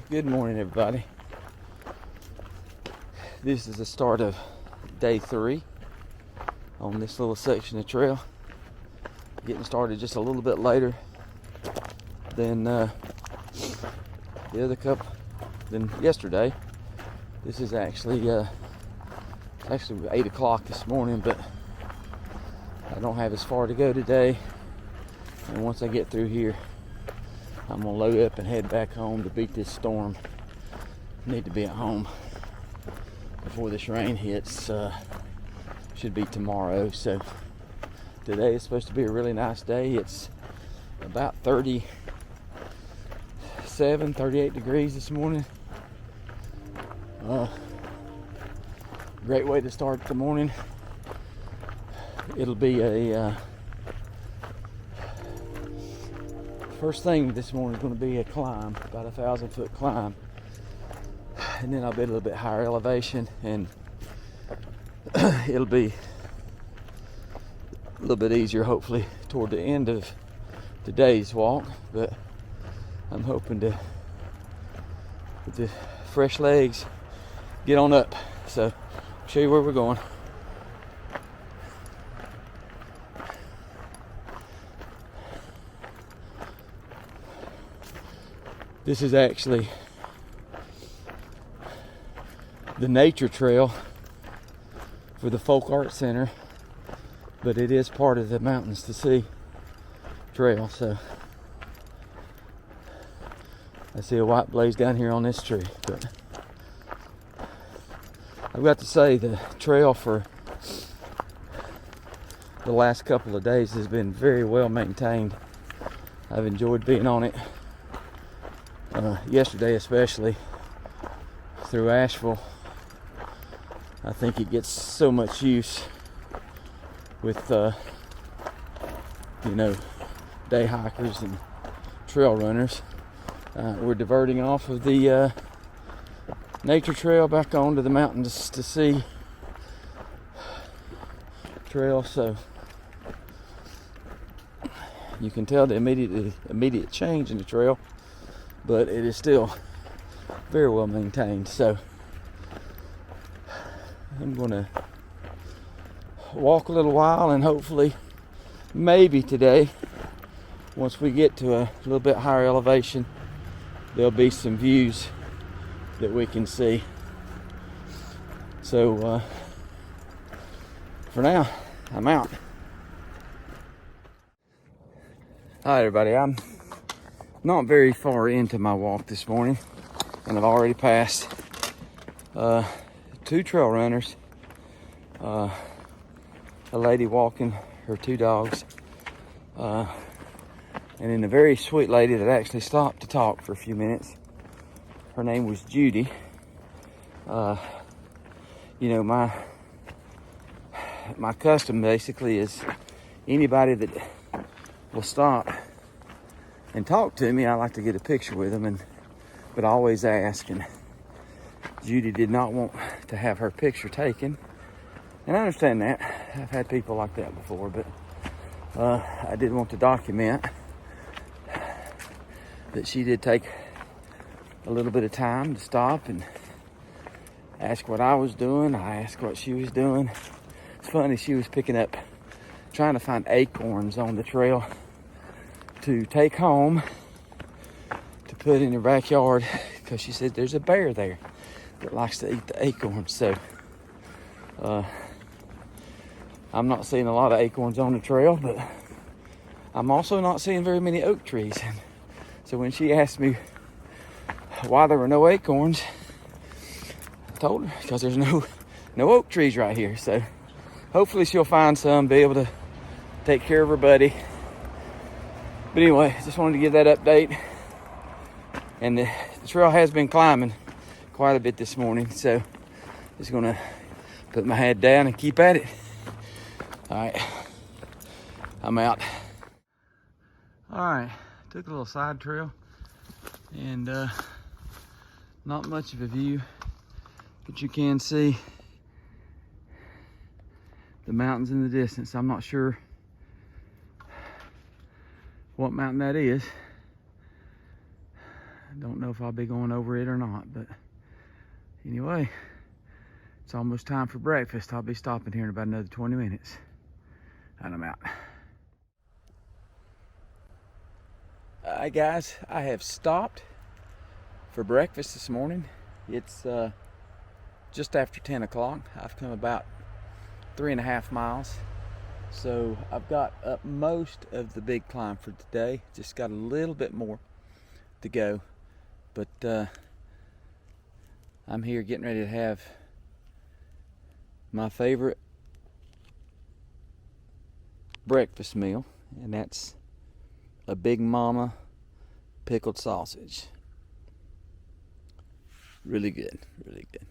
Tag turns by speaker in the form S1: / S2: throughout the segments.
S1: Good morning, everybody. This is the start of day 3 on this little section of trail. Getting started just a little bit later than the other couple than yesterday. This is actually 8 o'clock this morning, but I don't have as far to go today. And once I get through here, I'm gonna load up and head back home to beat this storm. Need to be at home before this rain hits. Should be tomorrow. So today is supposed to be a really nice day. It's about 37, 38 degrees this morning. Great way to start the morning. It'll be a first thing this morning is going to be a climb, about 1,000-foot climb, and then I'll be a little bit higher elevation, and it'll be a little bit easier hopefully toward the end of today's walk. But I'm hoping to, with the fresh legs, get on up. So I'll show you where we're going. This is actually the nature trail for the Folk Art Center, but it is part of the Mountains to Sea trail. So I see a white blaze down here on this tree, but I've got to say the trail for the last couple of days has been very well maintained. I've enjoyed being on it. Yesterday especially, through Asheville, I think it gets so much use with day hikers and trail runners. We're diverting off of the nature trail back onto the Mountains to Sea trail, so you can tell the immediate change in the trail, but it is still very well maintained. So I'm gonna walk a little while, and hopefully maybe today, once we get to a little bit higher elevation, there'll be some views that we can see. So for now, I'm out. Hi everybody, I'm not very far into my walk this morning, and I've already passed 2 trail runners, a lady walking her 2 dogs, and then a very sweet lady that actually stopped to talk for a few minutes. Her name was Judy. My custom basically is anybody that will stop and talk to me, I like to get a picture with them, but I always ask, and Judy did not want to have her picture taken, and I understand that. I've had people like that before, but I did want to document that she did take a little bit of time to stop and ask what I was doing. I asked what she was doing. It's funny, she was trying to find acorns on the trail to take home to put in your backyard, because she said there's a bear there that likes to eat the acorns. So I'm not seeing a lot of acorns on the trail, but I'm also not seeing very many oak trees. So when she asked me why there were no acorns, I told her because there's no oak trees right here. So hopefully she'll find some, be able to take care of her buddy. But anyway, just wanted to give that update. And the trail has been climbing quite a bit this morning, so just gonna put my head down and keep at it. All right, I'm out. All right, took a little side trail, and not much of a view, but you can see the mountains in the distance. I'm not sure what mountain that is, don't know if I'll be going over it or not, but anyway, it's almost time for breakfast. I'll be stopping here in about another 20 minutes, and I'm out. Alright guys, I have stopped for breakfast this morning. It's just after 10 o'clock. I've come about 3.5 miles. So I've got up most of the big climb for today. Just got a little bit more to go. But I'm here getting ready to have my favorite breakfast meal, and that's a Big Mama pickled sausage. Really good, really good.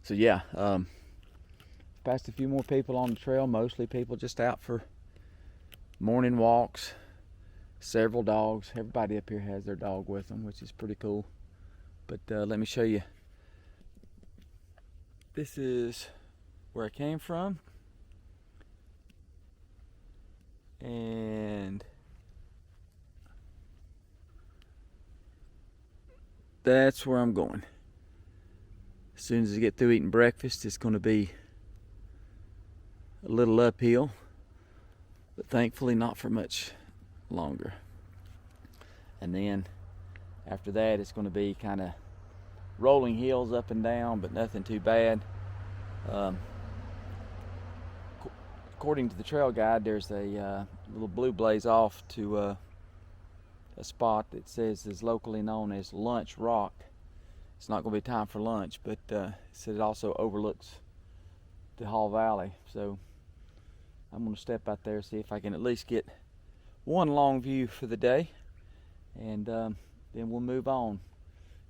S1: So yeah, passed a few more people on the trail, mostly people just out for morning walks. Several dogs. Everybody up here has their dog with them, which is pretty cool. But let me show you. This is where I came from. And that's where I'm going. As soon as I get through eating breakfast, it's going to be a little uphill, but thankfully not for much longer. And then after that, it's going to be kind of rolling hills up and down, but nothing too bad. According to the trail guide, there's a little blue blaze off to a spot that says is locally known as Lunch Rock. It's not going to be time for lunch, but it said it also overlooks the Hall Valley. So I'm going to step out there, see if I can at least get one long view for the day, and then we'll move on.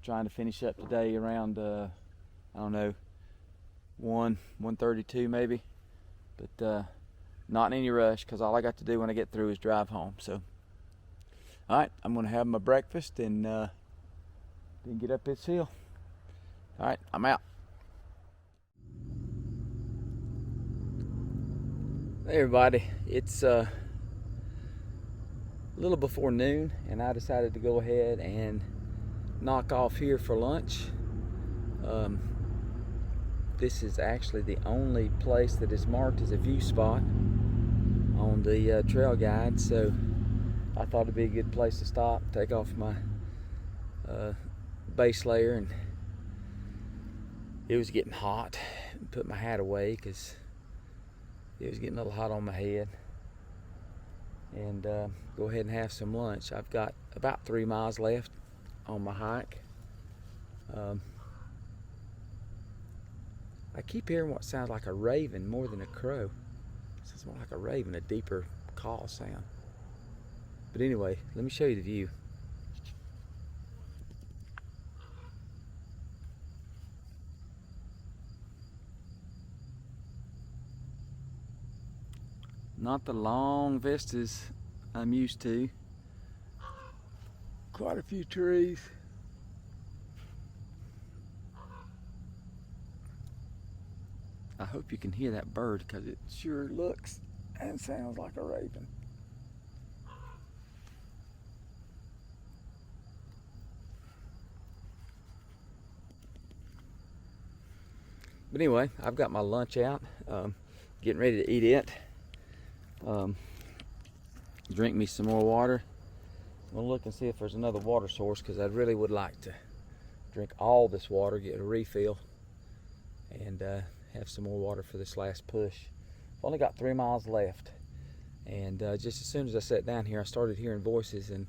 S1: Trying to finish up today around I don't know, 1:32 maybe, but not in any rush, because all I got to do when I get through is drive home. So all right, I'm going to have my breakfast and then get up this hill. All right, I'm out. Hey everybody, it's a little before noon, and I decided to go ahead and knock off here for lunch. This is actually the only place that is marked as a view spot on the trail guide, so I thought it'd be a good place to stop, take off my base layer, and it was getting hot. Put my hat away because it was getting a little hot on my head, and go ahead and have some lunch. I've got about 3 miles left on my hike. I keep hearing what sounds like a raven more than a crow. It sounds more like a raven, a deeper call sound. But anyway, let me show you the view. Not the long vistas I'm used to. Quite a few trees. I hope you can hear that bird, because it sure looks and sounds like a raven. But anyway, I've got my lunch out, getting ready to eat it. Drink me some more water. I'm gonna look and see if there's another water source, because I really would like to drink all this water, get a refill, and have some more water for this last push. I've only got 3 miles left, and just as soon as I sat down here, I started hearing voices, and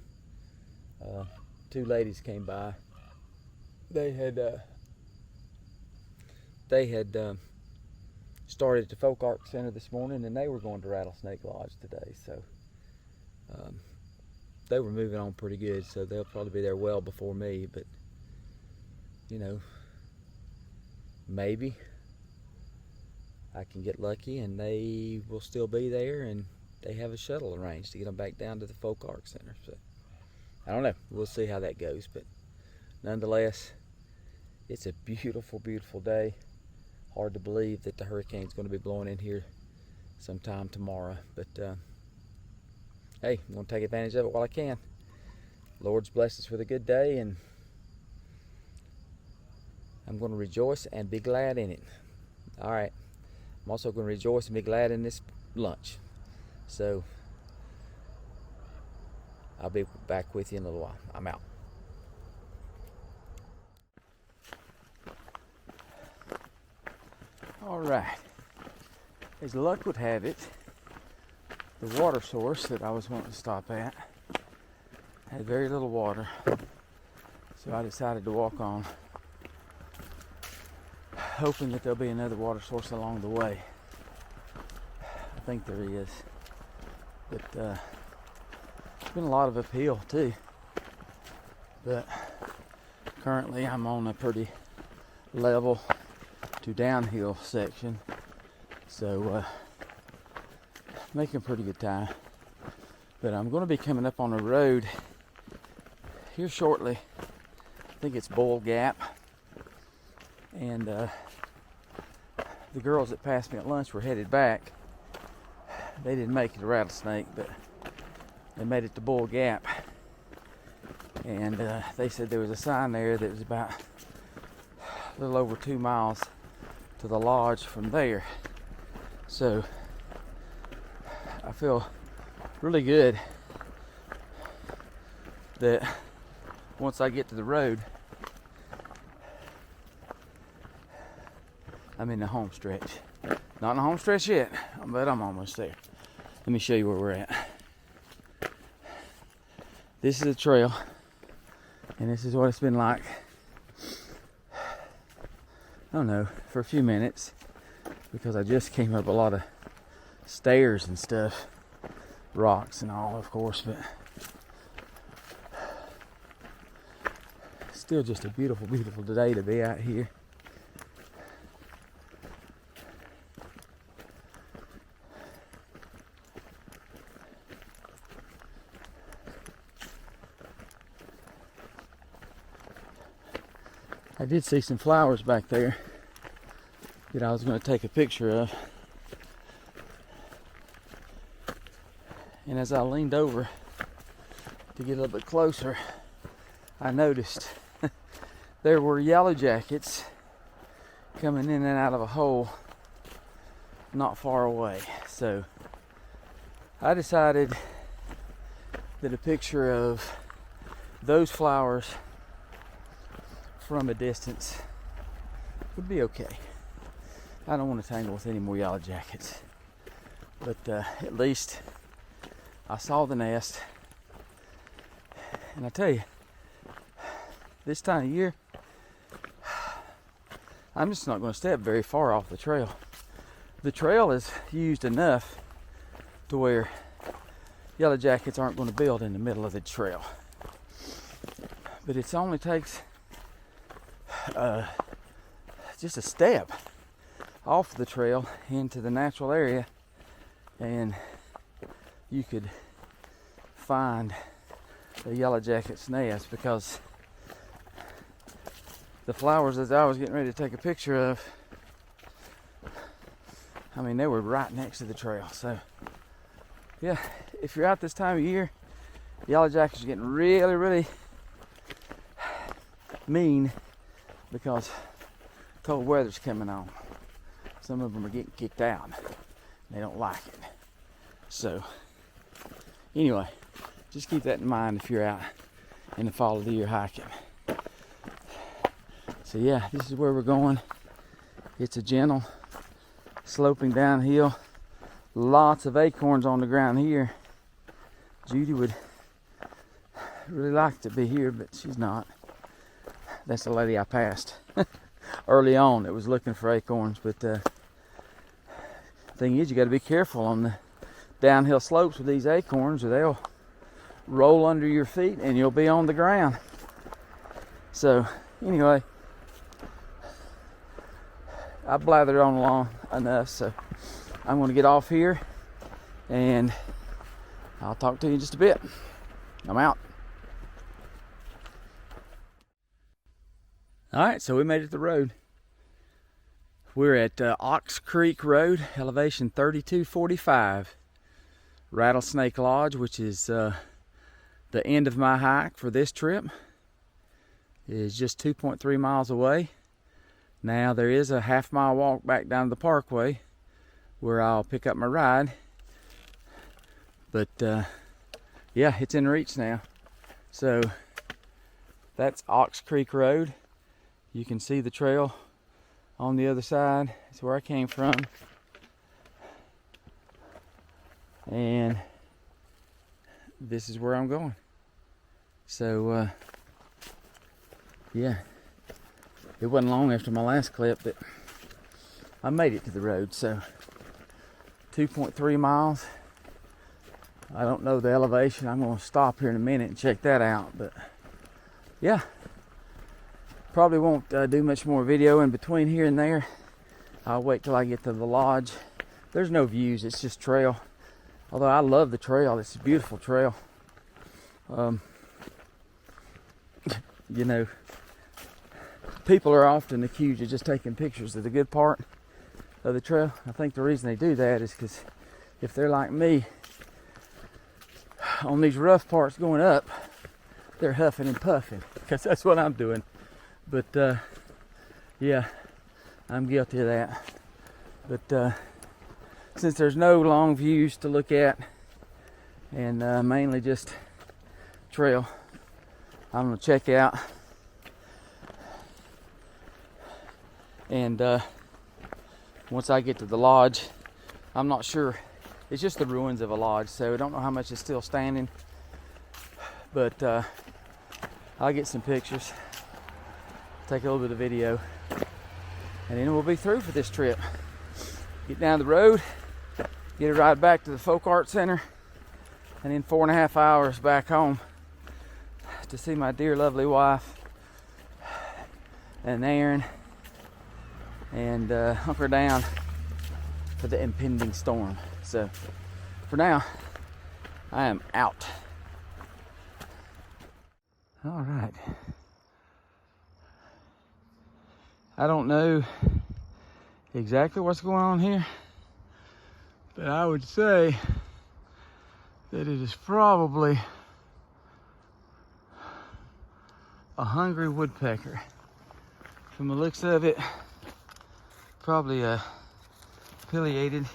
S1: 2 ladies came by. They had started at the Folk Art Center this morning, and they were going to Rattlesnake Lodge today, so they were moving on pretty good, so they'll probably be there well before me. But you know, maybe I can get lucky and they will still be there, and they have a shuttle arranged to get them back down to the Folk Art Center. So I don't know, we'll see how that goes, but nonetheless, it's a beautiful, beautiful day. Hard to believe that the hurricane's going to be blowing in here sometime tomorrow, but hey, I'm going to take advantage of it while I can. Lord's blessed us with a good day, and I'm going to rejoice and be glad in it. All right. I'm also going to rejoice and be glad in this lunch. So I'll be back with you in a little while. I'm out. All right. As luck would have it, the water source that I was wanting to stop at had very little water. So I decided to walk on, hoping that there'll be another water source along the way. I think there is. But it's been a lot of uphill too. But currently I'm on a pretty level to downhill section. So making pretty good time. But I'm going to be coming up on a road here shortly. I think it's Bull Gap. And the girls that passed me at lunch were headed back. They didn't make it to Rattlesnake, but they made it to Bull Gap. And they said there was a sign there that was about a little over 2 miles to the lodge from there. So I feel really good that once I get to the road, I'm in the home stretch. Not in the home stretch yet, but I'm almost there. Let me show you where we're at. This is a trail, and this is what it's been like, I don't know, for a few minutes, because I just came up a lot of stairs and stuff, rocks and all, of course, but still just a beautiful, beautiful day to be out here. I did see some flowers back there that I was going to take a picture of. And as I leaned over to get a little bit closer, I noticed there were yellow jackets coming in and out of a hole not far away. So I decided that a picture of those flowers from a distance would be okay. I don't want to tangle with any more yellow jackets, but at least I saw the nest. And I tell you, this time of year, I'm just not going to step very far off the trail. The trail is used enough to where yellow jackets aren't going to build in the middle of the trail. But it only takes just a step off the trail into the natural area, and you could find a yellow jacket's nest, because the flowers that I was getting ready to take a picture of, I mean, they were right next to the trail. So yeah, if you're out this time of year, yellow jackets are getting really, really mean, because cold weather's coming on. Some of them are getting kicked out. They don't like it. So anyway, just keep that in mind if you're out in the fall of the year hiking. So yeah, this is where we're going. It's a gentle sloping downhill. Lots of acorns on the ground here. Judy would really like to be here, but she's not. That's the lady I passed early on that was looking for acorns. But the thing is, you got to be careful on the downhill slopes with these acorns, or they'll roll under your feet and you'll be on the ground. So anyway, I blathered on along enough, so I'm going to get off here and I'll talk to you in just a bit. I'm out. All right, so we made it to the road. We're at Ox Creek Road, elevation 3245. Rattlesnake Lodge, which is The end of my hike for this trip is just 2.3 miles away. Now there is a half-mile walk back down to the parkway where I'll pick up my ride. But yeah, it's in reach now. So that's Ox Creek Road. You can see the trail on the other side. It's where I came from. And this is where I'm going. So yeah, it wasn't long after my last clip that I made it to the road. So 2.3 miles. I don't know the elevation. I'm going to stop here in a minute and check that out. But yeah, probably won't do much more video in between here and there. I'll wait till I get to the lodge. There's no views, it's just trail. Although I love the trail, it's a beautiful trail. You know, people are often accused of just taking pictures of the good part of the trail. I think the reason they do that is because if they're like me, on these rough parts going up, they're huffing and puffing, because that's what I'm doing. But yeah, I'm guilty of that. But since there's no long views to look at, and mainly just trail, I'm gonna check out. And once I get to the lodge, I'm not sure. It's just the ruins of a lodge, so I don't know how much is still standing. But I'll get some pictures, take a little bit of video, and then we'll be through for this trip. Get down the road, get a ride back to the Folk Art Center, and then 4.5 hours back home to see my dear lovely wife and Aaron, and hunker down for the impending storm. So for now, I am out. All right. I don't know exactly what's going on here, but I would say that it is probably a hungry woodpecker. From the looks of it, probably a pileated.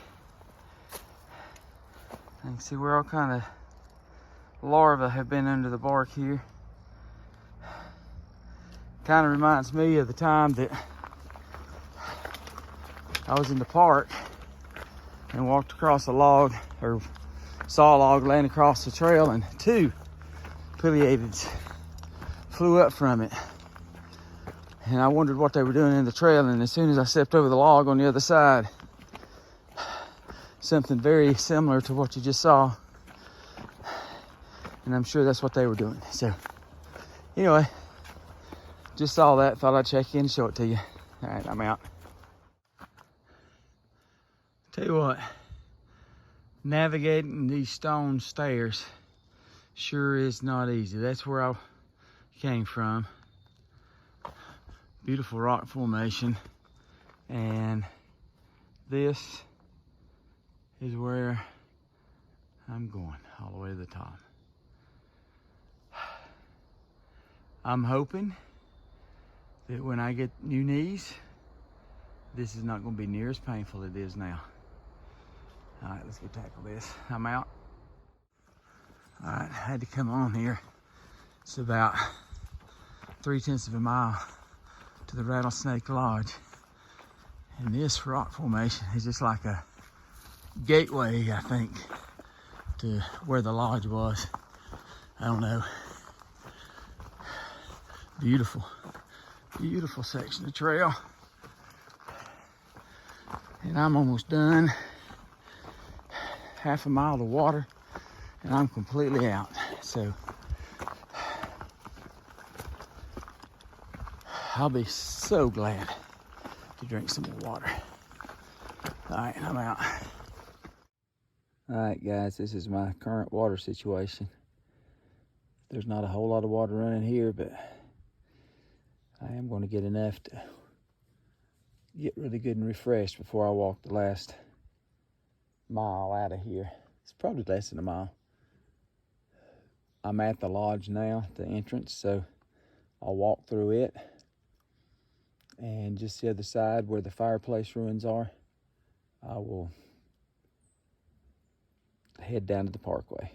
S1: You can see where all kind of larvae have been under the bark here. Kind of reminds me of the time that I was in the park and walked across a log, or saw a log laying across the trail, and 2 pileateds flew up from it. And I wondered what they were doing in the trail, and as soon as I stepped over the log on the other side, something very similar to what you just saw, and I'm sure that's what they were doing. So anyway, just saw that, thought I'd check in and show it to you. All right, I'm out. Tell you what, navigating these stone stairs sure is not easy. That's where I came from. Beautiful rock formation, and this is where I'm going, all the way to the top. I'm hoping that when I get new knees, this is not going to be near as painful as it is now. All right, let's go tackle this. I'm out. All right, I had to come on here. It's about 3/10 of a mile to the Rattlesnake Lodge. And this rock formation is just like a gateway, I think, to where the lodge was. I don't know. Beautiful, beautiful section of trail. And I'm almost done. Half a mile of water, and I'm completely out. So I'll be so glad to drink some more water. All right, I'm out. All right, guys, this is my current water situation. There's not a whole lot of water running here, but I am going to get enough to get really good and refreshed before I walk the last mile out of here. It's probably less than a mile. I'm at the lodge now, the entrance, so I'll walk through it. And just the other side where the fireplace ruins are, I will head down to the parkway.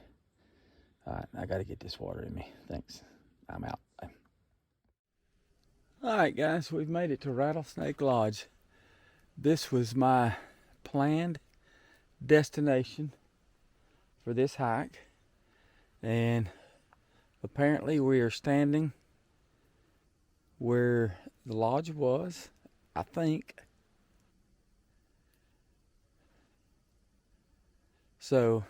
S1: All right, I gotta get this water in me. Thanks. I'm out. Bye. All right, guys, we've made it to Rattlesnake Lodge. This was my planned destination for this hike. And apparently we are standing where the lodge was, I think. So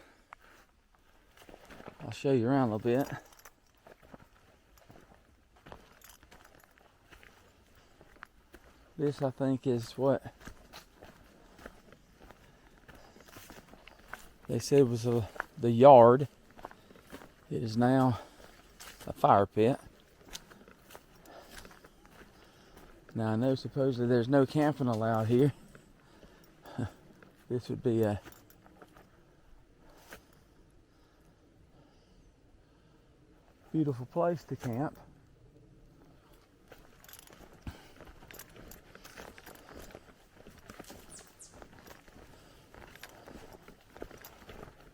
S1: I'll show you around a little bit. This, I think, is what they said was the yard. It is now a fire pit. Now I know supposedly there's no camping allowed here. This would be a beautiful place to camp.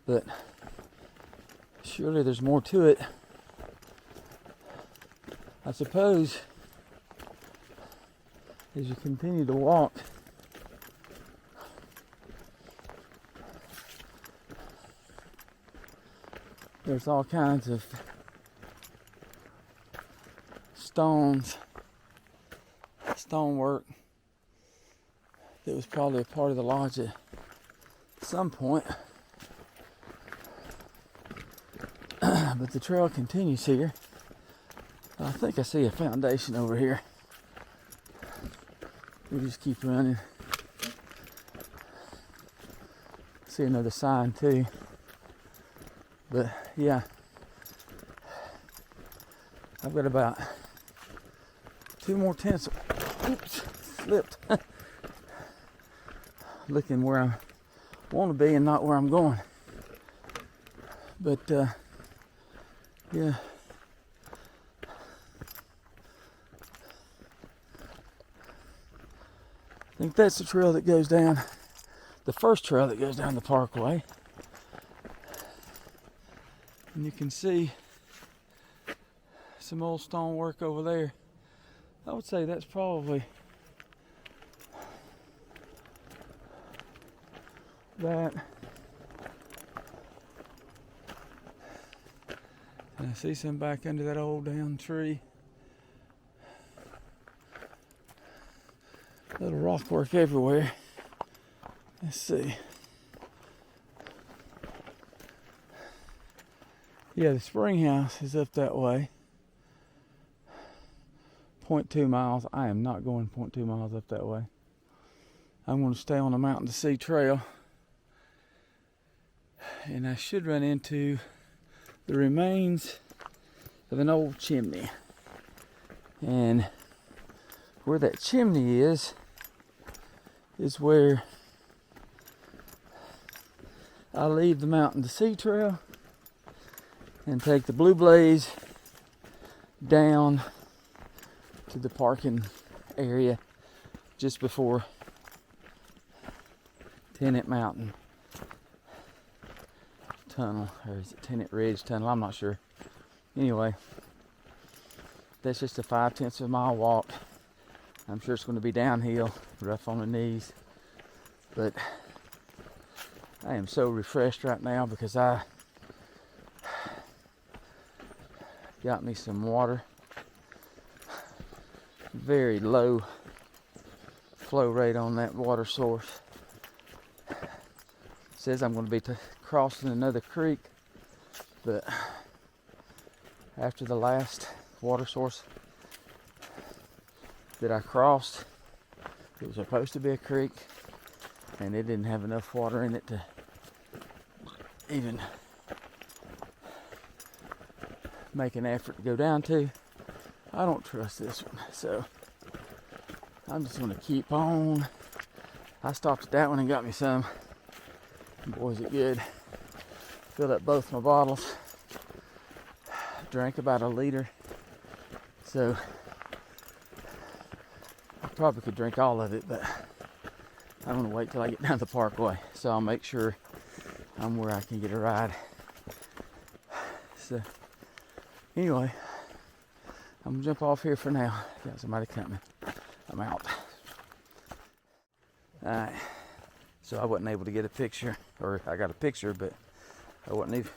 S1: But surely there's more to it. I suppose as you continue to walk, there's all kinds of stonework that was probably a part of the lodge at some point. But the trail continues here. I think I see a foundation over here. We'll just keep running. See another sign too. But yeah, I've got about 2 more tents. Oops, slipped. Looking where I want to be and not where I'm going. But yeah. I think that's the trail that goes down, the first trail that goes down the parkway. And you can see some old stonework over there. I would say that's probably that. And I see some back under that old down tree. Little rock work everywhere. Let's see. Yeah, the spring house is up that way. 0.2 miles. I am not going 0.2 miles up that way. I'm going to stay on the Mountain to Sea Trail. And I should run into the remains of an old chimney. And where that chimney is where I leave the Mountain to Sea Trail and take the Blue Blaze down to the parking area just before Tennant Mountain Tunnel, or is it Tennant Ridge Tunnel? I'm not sure. Anyway, that's just a 5/10 of a mile walk. I'm sure it's going to be downhill, rough on the knees, but I am so refreshed right now because I got me some water. Very low flow rate on that water source. It says I'm going to be crossing another creek, but after the last water source that I crossed, it was supposed to be a creek, and it didn't have enough water in it to even make an effort to go down to. I don't trust this one, so I'm just going to keep on. I stopped at that one and got me some. Boy, is it good. Filled up both my bottles. drank about a liter, so I probably could drink all of it, but I'm gonna wait till I get down the parkway, so I'll make sure I'm where I can get a ride. So anyway, I'm gonna jump off here for now. Got somebody coming. I'm out. All right, so I wasn't able to get a picture, or I got a picture, but I wasn't even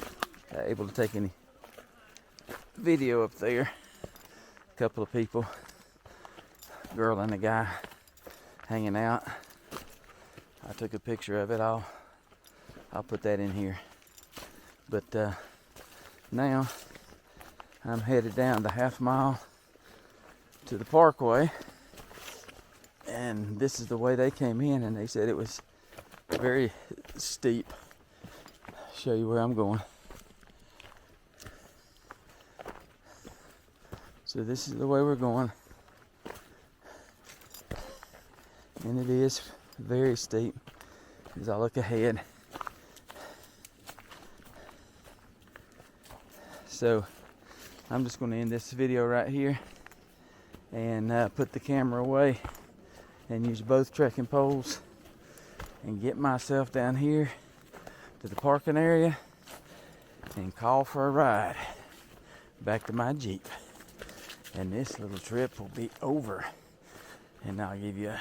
S1: able to take any video up there. A couple of people, girl and a guy, hanging out. I took a picture of it. I'll put that in here. But now I'm headed down the half mile to the parkway, and this is the way they came in, and they said it was very steep. Show you where I'm going. So this is the way we're going, and it is very steep as I look ahead. So I'm just going to end this video right here and put the camera away and use both trekking poles and get myself down here to the parking area and call for a ride back to my Jeep. And this little trip will be over, and I'll give you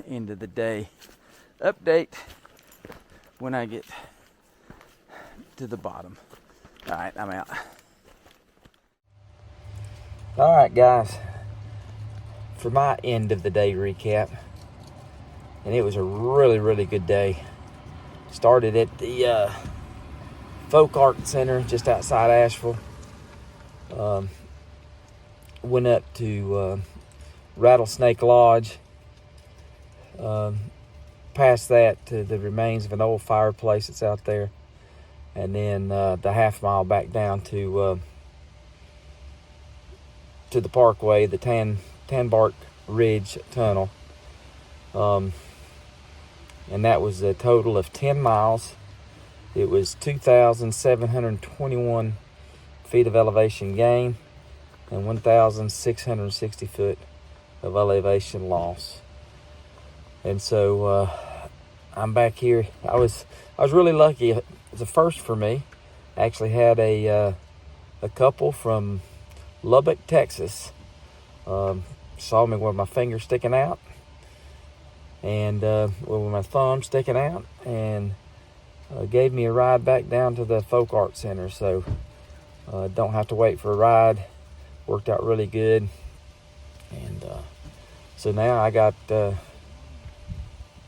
S1: end of the day update when I get to the bottom. All right, I'm out. All right, guys, for my end of the day recap, and it was a really good day. Started at the Folk Art Center just outside Asheville. Went up to Rattlesnake Lodge. Past that to the remains of an old fireplace that's out there, and then the half mile back down to the parkway, the Tanbark Ridge Tunnel, and that was a total of 10 miles. It was 2,721 feet of elevation gain and 1,660 foot of elevation loss. And so I'm back here. I was really lucky. It was a first for me. I actually had a couple from Lubbock, Texas, saw me with my finger sticking out and with my thumb sticking out, and gave me a ride back down to the Folk Art Center. So don't have to wait for a ride. Worked out really good. And so now I got about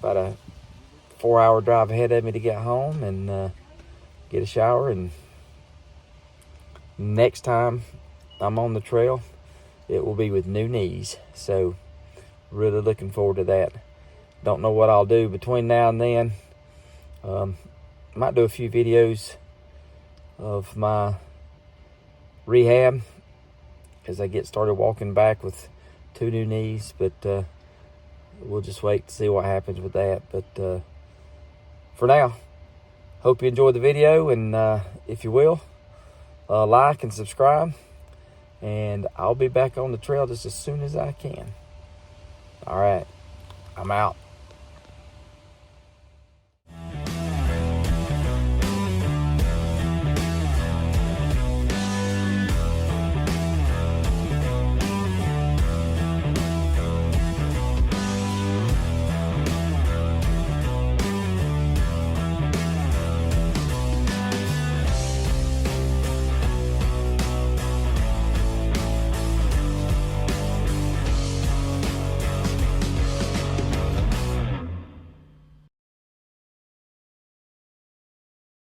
S1: a 4-hour drive ahead of me to get home and get a shower. And next time I'm on the trail, it will be with new knees. So really looking forward to that. Don't know what I'll do between now and then. Might do a few videos of my rehab as I get started walking back with 2 new knees, but we'll just wait to see what happens with that. But for now, hope you enjoyed the video, and if you will, like and subscribe, and I'll be back on the trail just as soon as I can. All right, I'm out.